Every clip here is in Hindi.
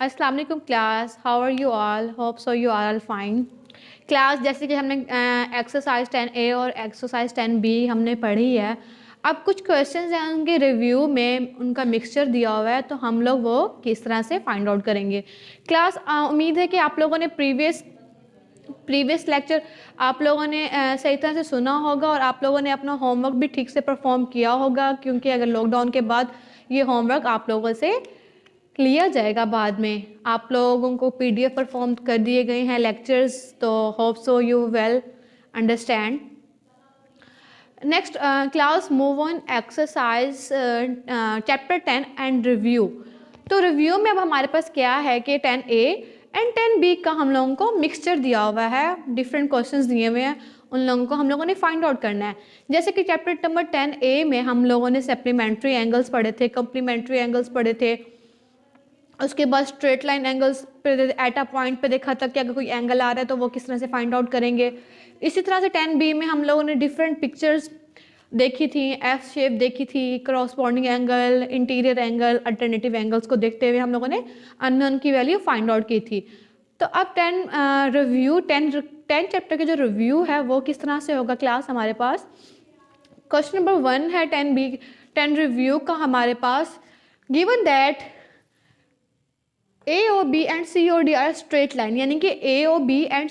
अस्सलाम वालेकुम class, how are you all? Hope so you are all fine. Class जैसे कि हमने एक्सरसाइज 10A और एक्सरसाइज 10B हमने पढ़ी है। अब कुछ क्वेश्चंस हैं उनके रिव्यू में उनका मिक्सचर दिया हुआ है, तो हम लोग वो किस तरह से फाइंड आउट करेंगे। क्लास उम्मीद है कि आप लोगों ने प्रीवियस लेक्चर आप लोगों ने सही तरह से सुना होगा और आप लोगों ने अपना होमवर्क भी ठीक से परफॉर्म किया होगा, क्योंकि अगर लॉकडाउन के बाद ये होमवर्क आप लोगों से लिया जाएगा बाद में। आप लोगों को PDF पर फॉर्म कर दिए गए हैं लेक्चर्स, तो hope so you well understand. Next class move on exercise chapter 10 and review. तो रिव्यू में अब हमारे पास क्या है कि 10A एंड 10B का हम लोगों को मिक्सचर दिया हुआ है, डिफरेंट क्वेश्चंस दिए हुए हैं, उन लोगों को हम लोगों ने फाइंड आउट करना है। जैसे कि चैप्टर नंबर 10A में हम लोगों ने सप्लीमेंट्री एंगल्स पढ़े थे, कम्प्लीमेंट्री एंगल्स पढ़े थे, उसके बाद स्ट्रेट लाइन एंगल्स पे एट अ पॉइंट पे देखा था कि अगर कोई एंगल आ रहा है तो वो किस तरह से फाइंड आउट करेंगे। इसी तरह से 10B में हम लोगों ने डिफरेंट पिक्चर्स देखी थी, एफ शेप देखी थी, corresponding angle, interior angle, alternative angles को देखते हुए हम लोगों ने अननोन की वैल्यू फाइंड आउट की थी। तो अब 10 चैप्टर के जो रिव्यू है वो किस तरह से होगा क्लास। हमारे पास क्वेश्चन नंबर 1 है 10 रिव्यू का हमारे पास। Given that AOB and COD are straight line, यानी कि AOB एंड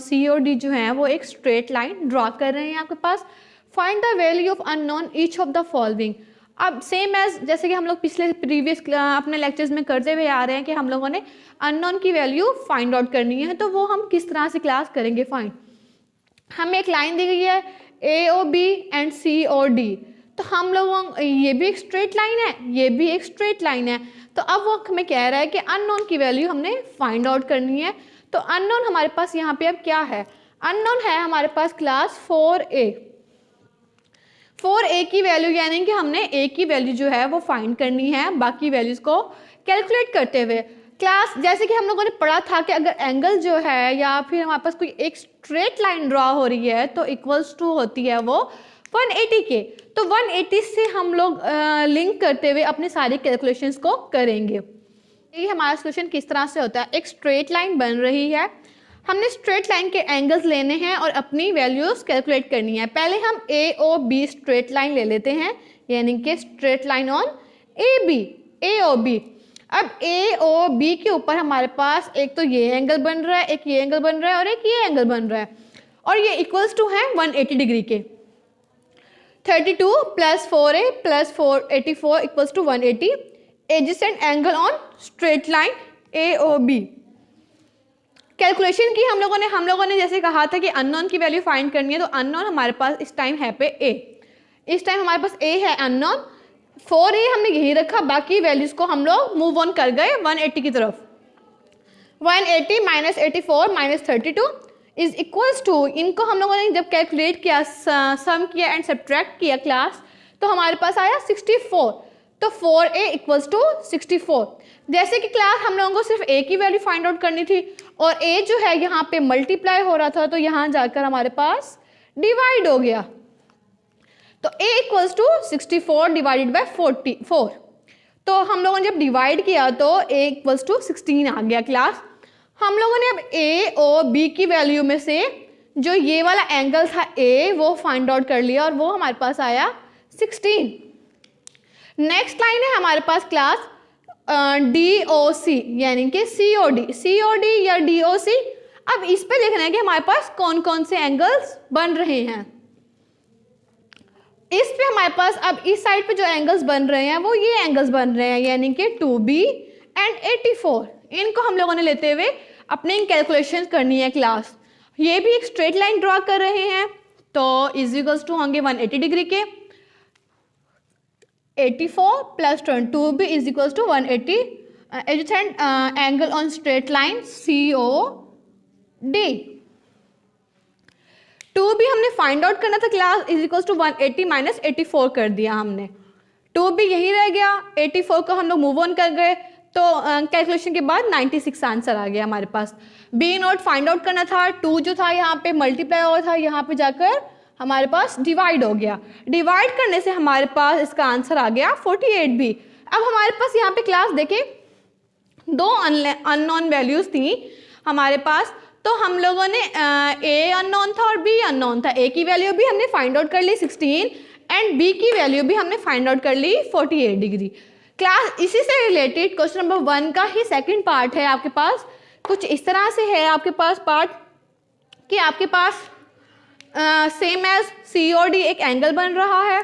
COD जो है वो एक स्ट्रेट लाइन ड्रॉ कर रहे हैं आपके पास। Find the value of unknown each of the following. अब सेम एज जैसे कि हम लोग प्रीवियस अपने लेक्चर्स में करते हुए आ रहे हैं कि हम लोगों ने अननोन की वैल्यू फाइंड आउट करनी है, तो वो हम किस तरह से क्लास करेंगे फाइंड। हमें एक लाइन दी गई है AOB एंड COD, तो हम लोग ये भी एक स्ट्रेट लाइन है, ये भी एक स्ट्रेट लाइन है, तो अब वो हमें कह रहा है कि अननोन की वैल्यू हमने फाइंड आउट करनी है। तो अननोन हमारे पास यहाँ पे अब क्या है, अननोन है हमारे पास क्लास 4A की वैल्यू, यानी कि हमने A की वैल्यू जो है वो फाइंड करनी है बाकी वैल्यूज को कैलकुलेट करते हुए। क्लास जैसे कि हम लोगों ने पढ़ा था कि अगर एंगल जो है या फिर हमारे पास कोई एक स्ट्रेट लाइन ड्रॉ हो रही है तो इक्वल्स टू होती है वो 180 के। तो 180 से हम लोग लिंक करते हुए अपने सारी कैलकुलेशंस को करेंगे। ये हमारा सोल्यूशन किस तरह से होता है, एक स्ट्रेट लाइन बन रही है, हमने स्ट्रेट लाइन के एंगल्स लेने हैं और अपनी वैल्यूज कैलकुलेट करनी है। पहले हम AOB स्ट्रेट लाइन ले लेते हैं, यानी कि स्ट्रेट लाइन ऑन AOB। अब AOB के ऊपर हमारे पास एक तो ये एंगल बन रहा है, एक ये एंगल बन रहा है और एक ये एंगल बन रहा है, और ये इक्वल्स टू है 180 डिग्री के। 32 plus 4A plus 484 equals to 180 adjacent angle on straight line AOB। Calculation की हम लोगों ने जैसे कहा था कि अननोन की वैल्यू फाइंड करनी है, तो अननोन हमारे पास इस टाइम है पे A, इस टाइम हमारे पास A है अननोन। 4A हमने यही रखा, बाकी वैल्यूज को हम लोग मूव ऑन कर गए 180 की तरफ। 180 minus 84 minus 32 is equals to, इनको हम लोगों ने जब कैलकुलेट किया, सम किया एंड सब्ट्रैक्ट किया क्लास, तो हमारे पास आया 64। तो 4A इक्वल्स टू 64। जैसे कि क्लास हम लोगों को सिर्फ A की वैल्यू फाइंड आउट करनी थी और A जो है यहाँ पे मल्टीप्लाई हो रहा था, तो यहाँ जाकर हमारे पास डिवाइड हो गया, तो A equals to 64 divided by 44। तो हम लोगों ने जब डिवाइड किया तो A इक्वल्स टू 16 आ गया क्लास। हम लोगों ने अब AOB की वैल्यू में से जो ये वाला एंगल था A वो फाइंड आउट कर लिया और वो हमारे पास आया 16। नेक्स्ट लाइन है हमारे पास क्लास DOC, यानी कि COD या DOC। अब इस पे देखना है कि हमारे पास कौन कौन से एंगल्स बन रहे हैं। इस पे हमारे पास अब इस साइड पे जो एंगल्स बन रहे हैं वो ये एंगल्स बन रहे हैं, यानी कि 2B एंड 84। इनको हम लोगों ने लेते हुए अपने कैलकुलेशन करनी है क्लास। ये भी एक स्ट्रेट लाइन ड्रॉ कर रहे हैं, तो इज इक्वल्स टू होंगे 180 डिग्री के। 84 plus 2B is equals to 180 adjacent angle on straight line COD। 2B हमने फाइंड आउट करना था class, is equals to 180 minus 84 कर दिया हमने। 2B यही रह गया, 84 को हम लोग मूव ऑन कर गए, तो कैलकुलेशन के बाद 96 आंसर आ गया हमारे पास। B नोट फाइंड आउट करना था, 2 जो था यहाँ पे मल्टीप्लाई हुआ था, यहाँ पे जाकर हमारे पास डिवाइड हो गया। डिवाइड करने से हमारे पास इसका आंसर आ गया 48B। अब हमारे पास यहाँ पे क्लास देखें दो अननोन वैल्यूज थी हमारे पास, तो हम लोगों ने ए अननोन था और बी अननोन था। ए की वैल्यू भी हमने फाइंड आउट कर ली 16 एंड बी की वैल्यू भी हमने फाइंड आउट कर ली 48 डिग्री। क्लास इसी से रिलेटेड क्वेश्चन नंबर 1 का ही सेकंड पार्ट है आपके पास। कुछ इस तरह से है आपके पास पार्ट कि आपके पास सेम एज सी और डी एक एंगल बन रहा है,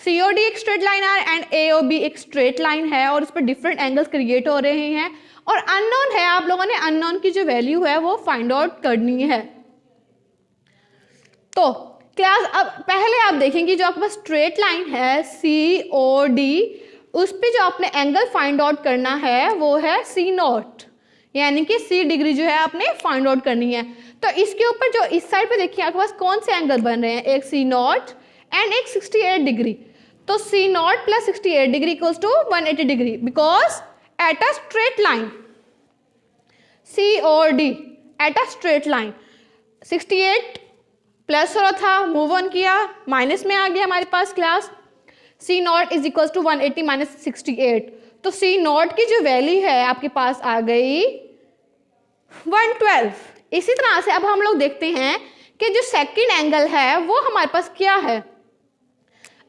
सी और डी एक स्ट्रेट लाइन है एंड ए और बी एक स्ट्रेट लाइन है और उस पर डिफरेंट एंगल्स क्रिएट हो रहे हैं और अननोन है। आप लोगों ने अननोन की जो वैल्यू है वो फाइंड आउट करनी है। तो क्लास अब पहले आप देखेंगे जो आपके पास स्ट्रेट लाइन है सी और डी, उस पे जो आपने एंगल फाइंड आउट करना है वो है सी नॉट, यानी कि 60 डिग्री जो है आपने फाइंड आउट करनी है। तो इसके ऊपर जो इस साइड पे देखिए आपके पास कौन से एंगल बन रहे हैं, एक सी नॉट एंड एक 68 डिग्री। तो C not plus 68 degree equals to 180 degree because at a straight line C और D at a straight line 68 plus हो रहा था, मूव ऑन किया, माइनस में आ गया हमारे पास class C not is equals to 180 minus 68। तो सी नॉट की जो वैल्यू है आपके पास आ गई 112। इसी तरह से अब हम लोग देखते हैं कि जो सेकंड एंगल है वो हमारे पास क्या है।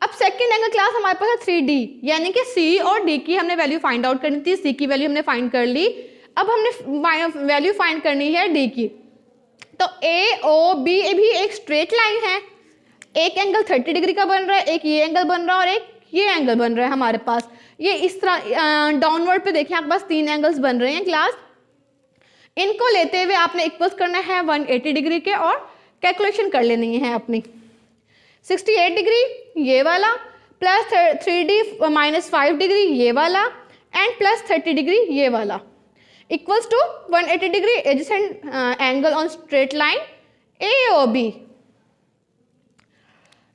अब सेकंड एंगल क्लास हमारे पास है 3D, यानी कि सी और डी की हमने वैल्यू फाइंड आउट करनी थी, सी की वैल्यू हमने फाइंड कर ली, अब हमने वैल्यू फाइंड करनी है डी की। तो ए ओ बी भी एक स्ट्रेट लाइन है, एक एंगल 30 डिग्री का बन रहा है, एक ये एंगल बन रहा है और एक ये एंगल बन रहा है हमारे पास। ये इस तरह डाउनवर्ड पे देखिए आपके पास 3 एंगल्स बन रहे हैं क्लास। इनको लेते हुए आपने इक्वल्स करना है 180 डिग्री के और कैलकुलेशन कर लेनी है अपनी। 68 डिग्री ये वाला प्लस 3D माइनस 5 डिग्री ये वाला एंड प्लस 30 डिग्री ये वाला equals to 180 degree adjacent angle on straight line A O B.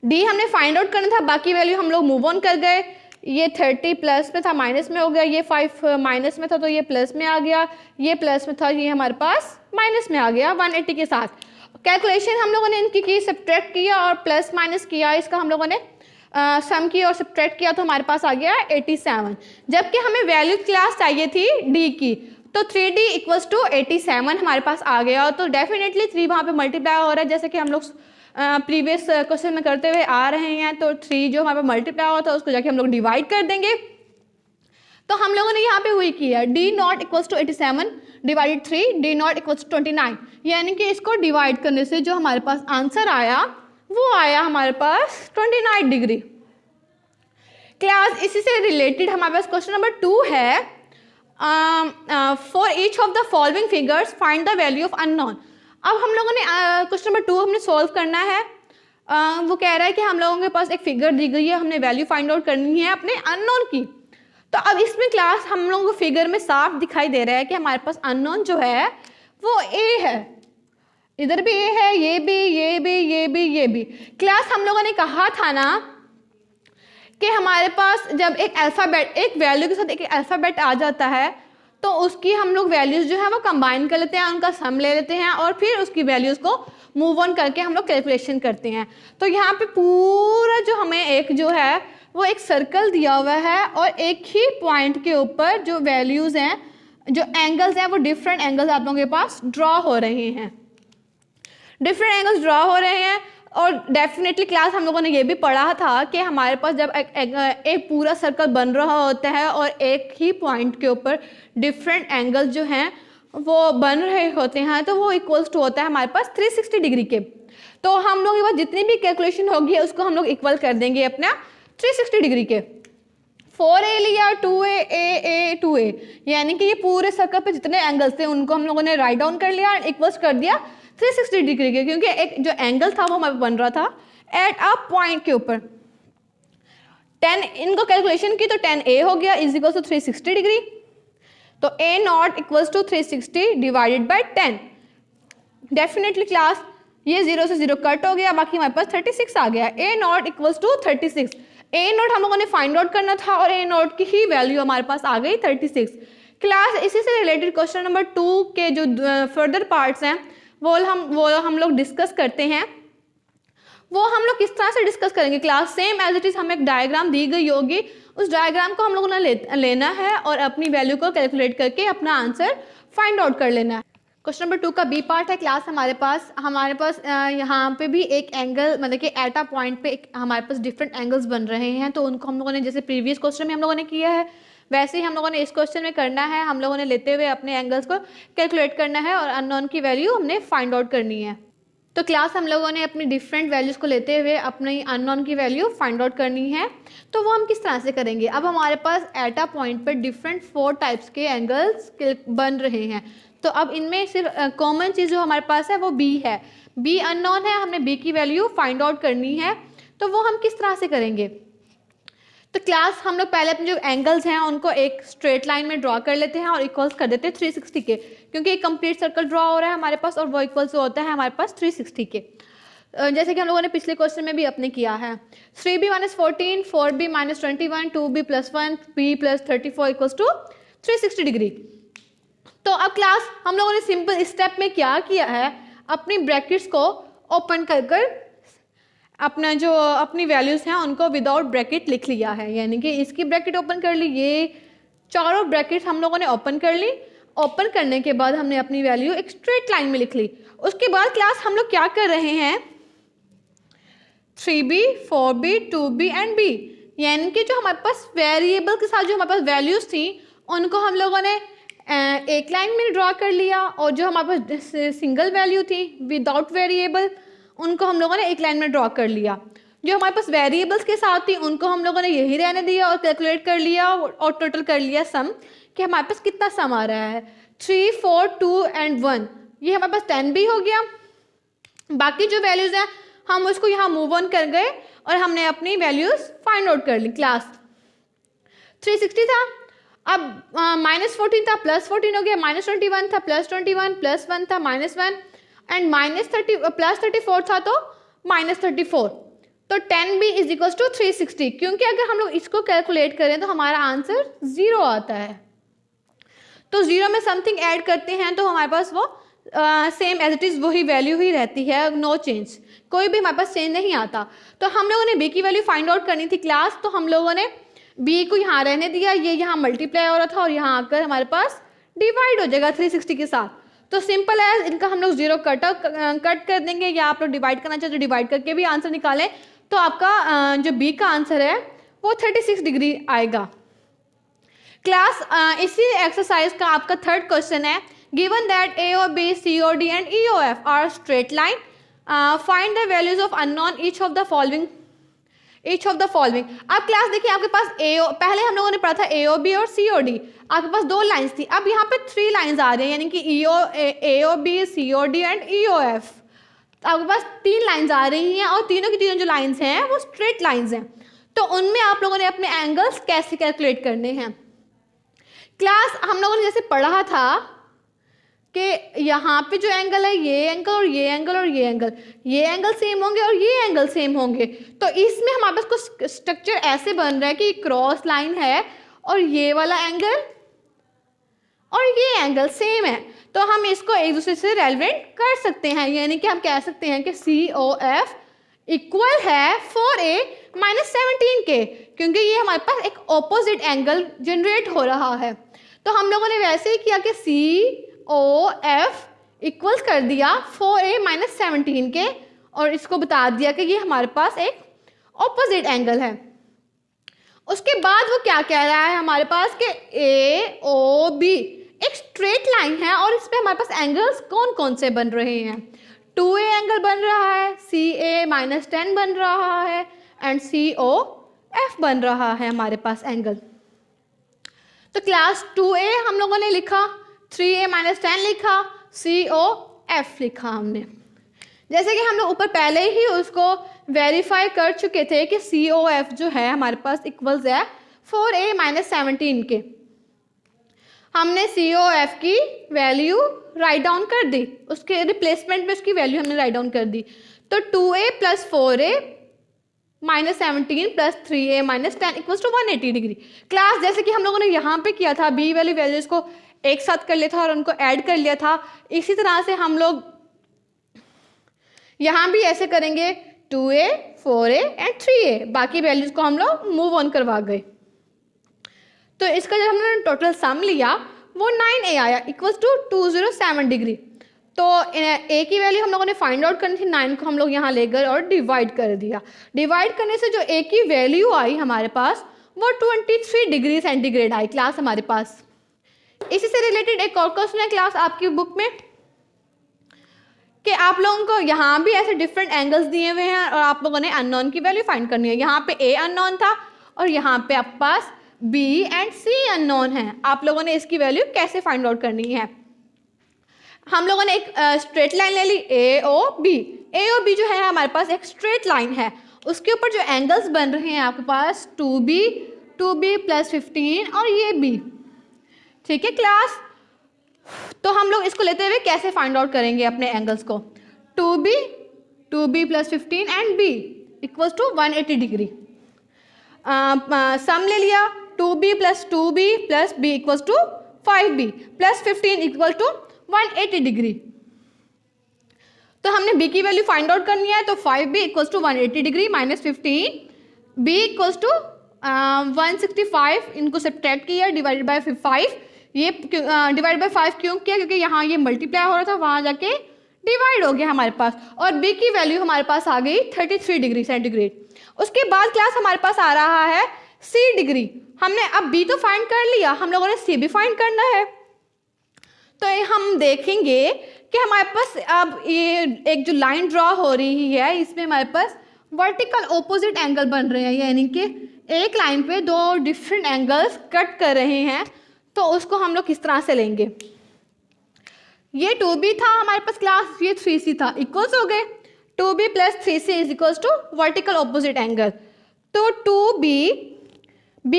D हमने फाइंड आउट करना था, बाकी वैल्यू हम लोग मूव ऑन कर गए। ये 30 प्लस में था माइनस में हो गया, ये 5 माइनस में था तो ये प्लस में आ गया, ये प्लस में था ये हमारे पास माइनस में आ गया 180 के साथ। कैलकुलेशन हम लोगों ने इनकी की, सब्ट्रैक्ट किया और प्लस माइनस किया, इसका हम लोगों ने सम किया और सब्ट्रैक्ट किया तो हमारे पास आ गया 87। जबकि हमें वैल्यू क्लास चाहिए थी डी की, तो 3D इक्वल्स टू 87 हमारे पास आ गया। तो डेफिनेटली 3 वहाँ पे मल्टीप्लाई हो रहा है, जैसे कि हम लोग प्रीवियस क्वेश्चन में करते हुए आ रहे हैं। तो 3 जो हमारे मल्टीप्लाई हुआ था उसको जाके हम लोग डिवाइड कर देंगे। तो हम लोगों ने यहाँ पे वही किया, D not equals to 87 divided 3, D not equals to 29, यानी कि इसको डिवाइड करने से जो हमारे पास आंसर आया वो आया हमारे पास 29 डिग्री। क्लास इसी से रिलेटेड हमारे पास क्वेश्चन नंबर 2 है, for each of the following figures find the value of unknown. अब हम लोगों ने क्वेश्चन नंबर 2 हमने सॉल्व करना है। वो कह रहा है कि हम लोगों के पास एक फिगर दी गई है, हमने वैल्यू फाइंड आउट करनी है अपने अननोन की। तो अब इसमें क्लास हम लोगों को फिगर में साफ दिखाई दे रहा है कि हमारे पास अननोन जो है वो ए है, इधर भी ए है, ये भी, ये भी, ये भी, ये भी। क्लास हम लोगों ने कहा था ना कि हमारे पास जब एक अल्फ़ाबेट एक वैल्यू के साथ एक अल्फ़ाबेट आ जाता है तो उसकी हम लोग वैल्यूज़ जो है वो कंबाइन कर लेते हैं, उनका सम ले लेते हैं और फिर उसकी वैल्यूज़ को मूव ऑन करके हम लोग कैलकुलेशन करते हैं। तो यहाँ पे पूरा जो हमें एक जो है वो एक सर्कल दिया हुआ है और एक ही पॉइंट के ऊपर जो वैल्यूज़ हैं, जो एंगल्स हैं, वो डिफरेंट एंगल्स आप लोगों के पास ड्रॉ हो रहे हैं, डिफरेंट एंगल्स ड्रॉ हो रहे हैं। और डेफिनेटली क्लास हम लोगों ने ये भी पढ़ा था कि हमारे पास जब एक पूरा सर्कल बन रहा होता है और एक ही पॉइंट के ऊपर डिफरेंट एंगल्स जो हैं वो बन रहे होते हैं तो वो इक्वल्स टू होता है हमारे पास 360 डिग्री के। तो हम लोग के पास जितनी भी कैलकुलेशन होगी उसको हम लोग इक्वल कर देंगे अपना 360 डिग्री के। 4A लिया, 2A, A, 2A, यानी कि ये पूरे सर्कल पे जितने एंगल्स थे उनको हम लोगों ने राइट डाउन कर लिया और इक्वल्स कर दिया 360 डिग्री के, क्योंकि एक जो एंगल था वो हमारे बन रहा था एट अ पॉइंट के ऊपर। 10 इनको कैलकुलेशन की तो 10A हो गया इज इक्वल टू 360 डिग्री। तो A not equals to 360 divided by 10। Definitely class ये 0 से 0 कट हो गया, बाकी हमारे पास 36 आ गया। A not equals to 36। A not हम लोगों ने फाइंड आउट करना था और A नॉट की ही वैल्यू हमारे पास आ गई 36। क्लास इसी से रिलेटेड क्वेश्चन नंबर 2 के जो फर्दर पार्ट्स हैं वो हम लोग डिस्कस करते हैं। वो हम लोग किस तरह से डिस्कस करेंगे class. Same as it is हमें एक डायग्राम दी गई होगी, उस डायग्राम को हम लोगों ने लेना है और अपनी वैल्यू को कैलकुलेट करके अपना आंसर फाइंड आउट कर लेना है। क्वेश्चन नंबर 2 का बी पार्ट है क्लास। हमारे पास यहाँ पे भी एक एंगल, मतलब कि एट अ पॉइंट पे हमारे पास डिफरेंट एंगल्स बन रहे हैं, तो उनको हम लोगों ने जैसे प्रीवियस क्वेश्चन में हम लोगों ने किया है वैसे ही हम लोगों ने इस क्वेश्चन में करना है। हम लोगों ने लेते हुए अपने एंगल्स को कैलकुलेट करना है और अननोन की वैल्यू हमने फाइंड आउट करनी है। तो क्लास हम लोगों ने अपनी डिफरेंट वैल्यूज़ को लेते हुए अपनी अननोन की वैल्यू फाइंड आउट करनी है। तो वो हम किस तरह से करेंगे। अब हमारे पास एट अ पॉइंट पर डिफरेंट 4 टाइप्स के एंगल्स बन रहे हैं, तो अब इनमें सिर्फ कॉमन चीज़ जो हमारे पास है वो बी है। बी अननोन है, हमने बी की वैल्यू फाइंड आउट करनी है। तो वो हम किस तरह से करेंगे। तो क्लास हम लोग पहले अपने जो एंगल्स हैं उनको एक स्ट्रेट लाइन में ड्रॉ कर लेते हैं और इक्वल्स कर देते हैं 360 के, क्योंकि एक कंप्लीट सर्कल ड्रॉ हो रहा है हमारे पास और वो इक्वल्स होता है हमारे पास 360 के। जैसे कि हम लोगों ने पिछले क्वेश्चन में भी अपने किया है 3b - 14, 4b - 21, 2b + 1, b + 34 equals to 360 degree. तो अब क्लास हम लोगों ने सिंपल स्टेप में क्या किया है, अपनी ब्रैकेट्स को ओपन कर अपना जो अपनी वैल्यूज़ हैं उनको विदाउट ब्रैकेट लिख लिया है, यानी कि इसकी ब्रैकेट ओपन कर ली, ये चारों ब्रैकेट हम लोगों ने ओपन कर ली। ओपन करने के बाद हमने अपनी वैल्यू एक स्ट्रेट लाइन में लिख ली। उसके बाद क्लास हम लोग क्या कर रहे हैं 3b, 4b, 2b and b, यानी कि जो हमारे पास वेरिएबल के साथ जो हमारे पास वैल्यूज़ थी उनको हम लोगों ने एक लाइन में ड्रॉ कर लिया, और जो हमारे पास सिंगल वैल्यू थी विदाउट वेरिएबल उनको हम लोगों ने एक लाइन में ड्रॉ कर लिया। जो हमारे पास वेरिएबल्स के साथ थी उनको हम लोगों ने यही रहने दिया और कैलकुलेट कर लिया और टोटल कर लिया सम, कि हमारे पास कितना सम आ रहा है 3, 4, 2 एंड 1, ये हमारे पास 10b हो गया। बाकी जो वैल्यूज़ हैं हम उसको यहाँ मूव ऑन कर गए और हमने अपनी वैल्यूज़ फाइंड आउट कर ली। क्लास 360 था, अब -14 था +14 हो गया, -21 था +21, +1 था -1 एंड +34 था तो -34। तो 10b = 360, क्योंकि अगर हम लोग इसको कैलकुलेट करें तो हमारा आंसर 0 आता है। तो 0 में समथिंग ऐड करते हैं तो हमारे पास वो सेम एज इट इज़ वही वैल्यू ही रहती है, नो चेंज, कोई भी हमारे पास चेंज नहीं आता। तो हम लोगों ने b की वैल्यू फाइंड आउट करनी थी क्लास, तो हम लोगों ने b को यहाँ रहने दिया, ये यहाँ मल्टीप्लाई हो रहा था और यहाँ आकर हमारे पास डिवाइड हो जाएगा 360 के साथ। तो सिंपल है, इनका हम लोग 0 कट कर देंगे, या आप लोग डिवाइड करना चाहते तो डिवाइड करके भी आंसर निकालें, तो आपका जो बी का आंसर है वो 36 डिग्री आएगा। क्लास इसी एक्सरसाइज का आपका थर्ड क्वेश्चन है, गिवन दैट ए और बी, सी और डी एंड ई और F R straight line, find the values of unknown each of the following. अब क्लास देखिए आपके पास पहले हम लोगों ने पढ़ा था ए ओ बी और सी ओ डी, आपके पास 2 लाइंस थी, अब यहाँ पे 3 लाइंस आ रही हैं, यानी कि A O B, C O D and E O F. आपके पास 3 लाइंस आ रही हैं और तीनों की तीनों जो लाइंस हैं वो स्ट्रेट लाइंस हैं। तो उनमें आप लोगों ने अपने एंगल्स कैसे कैलकुलेट करने हैं। क्लास हम लोगों ने जैसे पढ़ा था कि यहाँ पे जो एंगल है ये एंगल और ये एंगल और ये एंगल सेम होंगे और ये एंगल सेम होंगे। तो इसमें हमारे पास कुछ स्ट्रक्चर ऐसे बन रहा है कि क्रॉस लाइन है और ये वाला एंगल और ये एंगल सेम है, तो हम इसको एक दूसरे से रेलेवेंट कर सकते हैं, यानी कि हम कह सकते हैं कि COF इक्वल है 4A - 17 के, क्योंकि ये हमारे पास एक ऑपोजिट एंगल जनरेट हो रहा है। तो हम लोगों ने वैसे ही किया कि COF इक्वल्स कर दिया 4A - 17 के, और इसको बता दिया कि ये हमारे पास एक ऑपोजिट एंगल है। उसके बाद वो क्या कह रहा है हमारे पास कि AOB एक स्ट्रेट लाइन है और इस पे हमारे पास एंगल्स कौन कौन से बन रहे हैं। 2A एंगल बन रहा है, CA - 10 बन रहा है एंड COF बन रहा है हमारे पास एंगल। तो क्लास 2A हम लोगों ने लिखा, 3A - 10 लिखा, COF लिखा हमने। जैसे कि हम लोग ऊपर पहले ही उसको वेरीफाई कर चुके थे कि COF जो है हमारे पास इक्वल्स है 4A - 17 के। हमने COF की वैल्यू राइट डाउन कर दी, उसके रिप्लेसमेंट में उसकी वैल्यू हमने राइट डाउन कर दी। तो 2A + 4A - 17 + 3A - 10 equals to 180 degree. Class जैसे कि हम लोगों ने यहाँ पे किया था, बी वाली वैल्यूज को एक साथ कर लिया था और उनको ऐड कर लिया था, इसी तरह से हम लोग यहाँ भी ऐसे करेंगे 2a, 4a एंड 3a। बाकी वैल्यूज़ को हम लोग मूव ऑन करवा गए। तो इसका जब हमने टोटल सम लिया वो 9a आया इक्वल्स टू 207 डिग्री। तो a की वैल्यू हम लोगों ने फाइंड आउट करनी थी, 9 को हम लोग यहाँ ले गए और डिवाइड कर दिया। डिवाइड करने से जो a की वैल्यू आई हमारे पास वो 23 डिग्री सेंटीग्रेड आई क्लास हमारे पास। इसी से रिलेटेड एक और क्वेश्चन है क्लास आपकी बुक में कि आप लोगों को यहाँ भी ऐसे डिफरेंट एंगल्स दिए हुए हैं और आप लोगों ने अननोन की वैल्यू फाइंड करनी है। यहाँ पे a अननोन था और यहाँ पे आपके पास b एंड c अननोन है। आप लोगों ने इसकी वैल्यू कैसे फाइंड आउट करनी है? हम लोगों ने एक स्ट्रेट लाइन ले ली a o b। a o b जो है हमारे पास एक स्ट्रेट लाइन है, उसके ऊपर जो एंगल्स बन रहे हैं आपके पास 2b प्लस 15 और ये b। ठीक है क्लास, तो हम लोग इसको लेते हुए कैसे फाइंड आउट करेंगे अपने एंगल्स को? 2b plus 15 and b equals to 180 degree. Sum ले लिया 2b plus 2b plus b equals to 5b plus 15 equal to 180 degree. तो हमने b की वैल्यू फाइंड आउट करनी है, तो 5b equals to 180 degree minus 15 b equals to 165, इनको सब्ट्रैक्ट किया डिवाइडेड बाय 5। ये डिवाइड बाय 5 क्यों किया? क्योंकि यहाँ ये मल्टीप्लाई हो रहा था, वहाँ जाके डिवाइड हो गया हमारे पास और b की वैल्यू हमारे पास आ गई 33 डिग्री सेंटीग्रेड। उसके बाद क्लास हमारे पास आ रहा है c डिग्री। हमने अब b तो फाइंड कर लिया, हम लोगों ने c भी फाइंड करना है। तो हम देखेंगे कि हमारे पास अब ये एक जो लाइन ड्रॉ हो रही है इसमें हमारे पास वर्टिकल ऑपोजिट एंगल बन रहे हैं, यानी कि एक लाइन पे दो डिफरेंट एंगल्स कट कर रहे हैं। तो उसको हम लोग किस तरह से लेंगे? ये 2b था हमारे पास क्लास, ये 3c था, इक्वल्स हो गए 2b plus 3c is equals to vertical opposite angle. तो 2b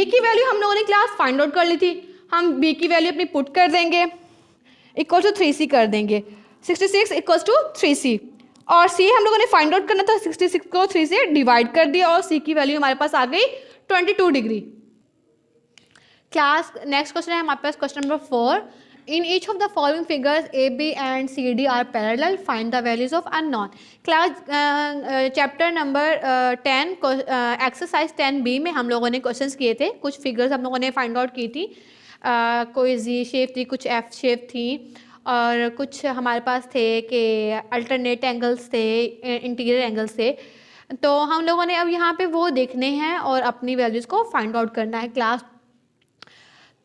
की वैल्यू हम लोगों ने क्लास फाइंड आउट कर ली थी, हम b की वैल्यू अपनी पुट कर देंगे इक्वल टू 3c कर देंगे, 66 इक्वल्स टू 3c। और c हम लोगों ने फाइंड आउट करना था, 66 को 3 से डिवाइड कर दिया और c की वैल्यू हमारे पास आ गई 22 डिग्री। क्लास नेक्स्ट क्वेश्चन है हमारे पास question number 4। In each of the following figures A B and C D are parallel, find the values of unknown. Class chapter number 10 exercise 10b में हम लोगों ने क्वेश्चंस किए थे, कुछ फिगर्स हम लोगों ने फाइंड आउट की थी। कोई जी शेप थी, कुछ एफ शेप थी और कुछ हमारे पास थे कि अल्टरनेट एंगल्स थे, इंटीरियर एंगल्स थे। तो हम लोगों ने अब यहाँ पे वो देखने हैं और अपनी वैल्यूज़ को फाइंड आउट करना है क्लास।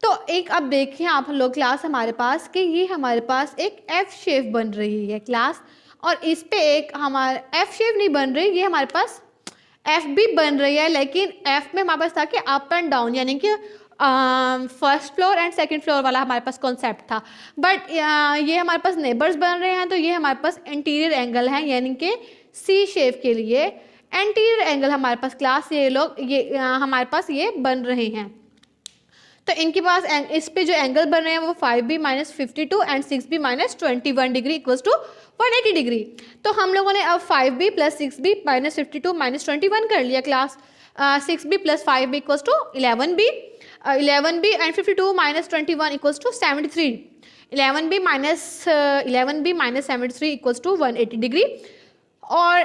तो एक अब देखिए आप लोग क्लास हमारे पास कि ये हमारे पास एक एफ शेप बन रही है क्लास, और इस पे एक हमारा एफ शेप नहीं बन रही, ये हमारे पास एफ भी बन रही है, लेकिन एफ में हमारे पास था कि अप एंड डाउन, यानी कि first floor and second floor वाला हमारे पास कॉन्सेप्ट था। बट ये हमारे पास नेबर्स बन रहे हैं, तो ये हमारे पास इंटीरियर एंगल हैं, यानी कि सी शेप के लिए इंटीरियर एंगल हमारे पास क्लास ये लोग ये हमारे पास ये बन रहे हैं। तो इनके पास इस पे जो एंगल बन रहे हैं वो 5b minus 52 and 6b minus 21 degree equals to 180 degree. तो हम लोगों ने अब 5b plus 6b minus 52 minus 21 कर लिया class. 6b plus 5b equals to 11b, 11b and 52 minus 21 equals to 73, 11b minus 73 equals to 180 degree. और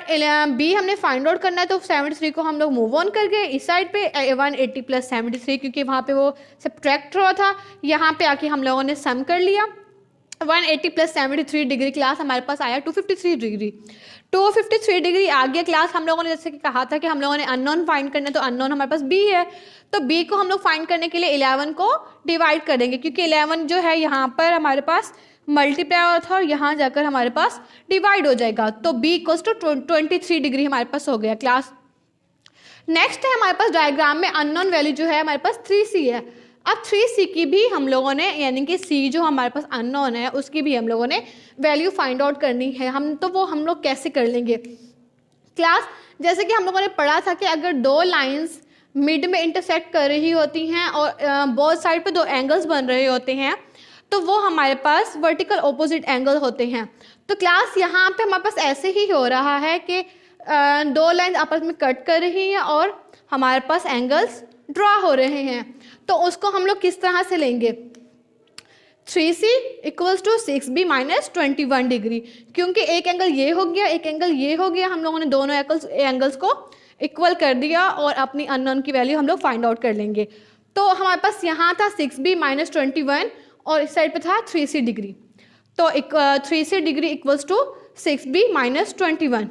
b हमने फाइंड आउट करना है, तो 73 को हम लोग मूव ऑन कर गए इस साइड पे 180 प्लस 73, क्योंकि वहाँ पे वो सब्ट्रैक्ट हुआ था, यहाँ पे आके हम लोगों ने सम कर लिया। 180 प्लस 73 डिग्री क्लास हमारे पास आया 253 डिग्री। 253 डिग्री आ गया क्लास। हम लोगों ने जैसे कि कहा था कि हम लोगों ने अननोन फाइंड करना है, तो अननोन हमारे पास b है, तो b को हम लोग फाइंड करने के लिए 11 को डिवाइड कर देंगे, क्योंकि 11 जो है यहाँ पर हमारे पास मल्टीप्लाई हुआ था और यहाँ जाकर हमारे पास डिवाइड हो जाएगा, तो b इक्वल्स टू 23 डिग्री हमारे पास हो गया क्लास। नेक्स्ट है हमारे पास डायग्राम में अननोन वैल्यू जो है हमारे पास 3c है। अब 3c की भी हम लोगों ने, यानी कि c जो हमारे पास अननोन है उसकी भी हम लोगों ने वैल्यू फाइंड आउट करनी है। वो हम लोग कैसे कर लेंगे क्लास? जैसे कि हम लोगों ने पढ़ा था कि अगर दो लाइंस मिड में इंटरसेक्ट कर रही होती हैं और बोथ साइड पे दो एंगल्स बन रहे होते हैं, तो वो हमारे पास वर्टिकल ऑपोजिट एंगल होते हैं। तो क्लास यहाँ पे हमारे पास ऐसे ही हो रहा है कि दो लाइन आपस में कट कर रही हैं और हमारे पास एंगल्स ड्रॉ हो रहे हैं, तो उसको हम लोग किस तरह से लेंगे 3C equals to 6B minus 21 degree, क्योंकि एक एंगल ये हो गया, एक एंगल ये हो गया, हम लोगों ने दोनों एंगल्स को इक्वल कर दिया और अपनी अननोन की वैल्यू हम लोग फाइंड आउट कर लेंगे। तो हमारे पास यहाँ था 6B माइनस 21 और इस साइड पे था 3C डिग्री, तो 3C degree equals to 6B minus 21।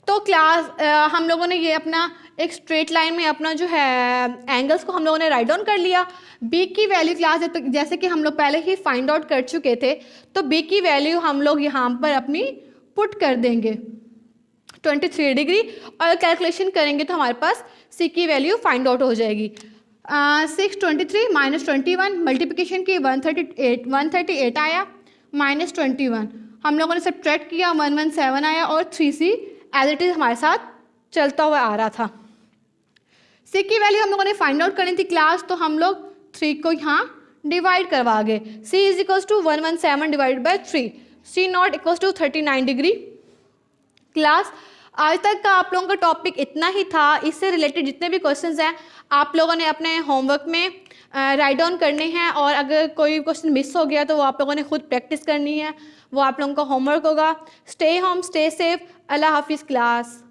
तो क्लास हम लोगों ने ये अपना एक स्ट्रेट लाइन में अपना जो है एंगल्स को हम लोगों ने राइट डाउन कर लिया। बी की वैल्यू क्लास जैसे कि हम लोग पहले ही फाइंड आउट कर चुके थे, तो बी की वैल्यू हम लोग यहाँ पर अपनी पुट कर देंगे 23 डिग्री और कैलकुलेशन करेंगे तो हमारे पास सी की वैल्यू फाइंड आउट हो जाएगी। 623 माइनस 21 मल्टीप्लिकेशन की 138 आया माइनस 21, हम लोगों ने सब्ट्रैक्ट किया 117 आया और 3C एज इट इज़ हमारे साथ चलता हुआ आ रहा था। सी की वैल्यू हम लोगों ने फाइंड आउट करनी थी क्लास, तो हम लोग 3 को यहाँ डिवाइड करवा गए। C is equals to 117 divided by 3, C not equals to 39 degree. Class आज तक का आप लोगों का टॉपिक इतना ही था। इससे रिलेटेड जितने भी क्वेश्चंस हैं आप लोगों ने अपने होमवर्क में राइट डाउन करने हैं, और अगर कोई क्वेश्चन मिस हो गया तो वो आप लोगों ने खुद प्रैक्टिस करनी है, वो आप लोगों का होमवर्क होगा। स्टे होम, स्टे सेफ, अल्लाह हाफिज़ क्लास।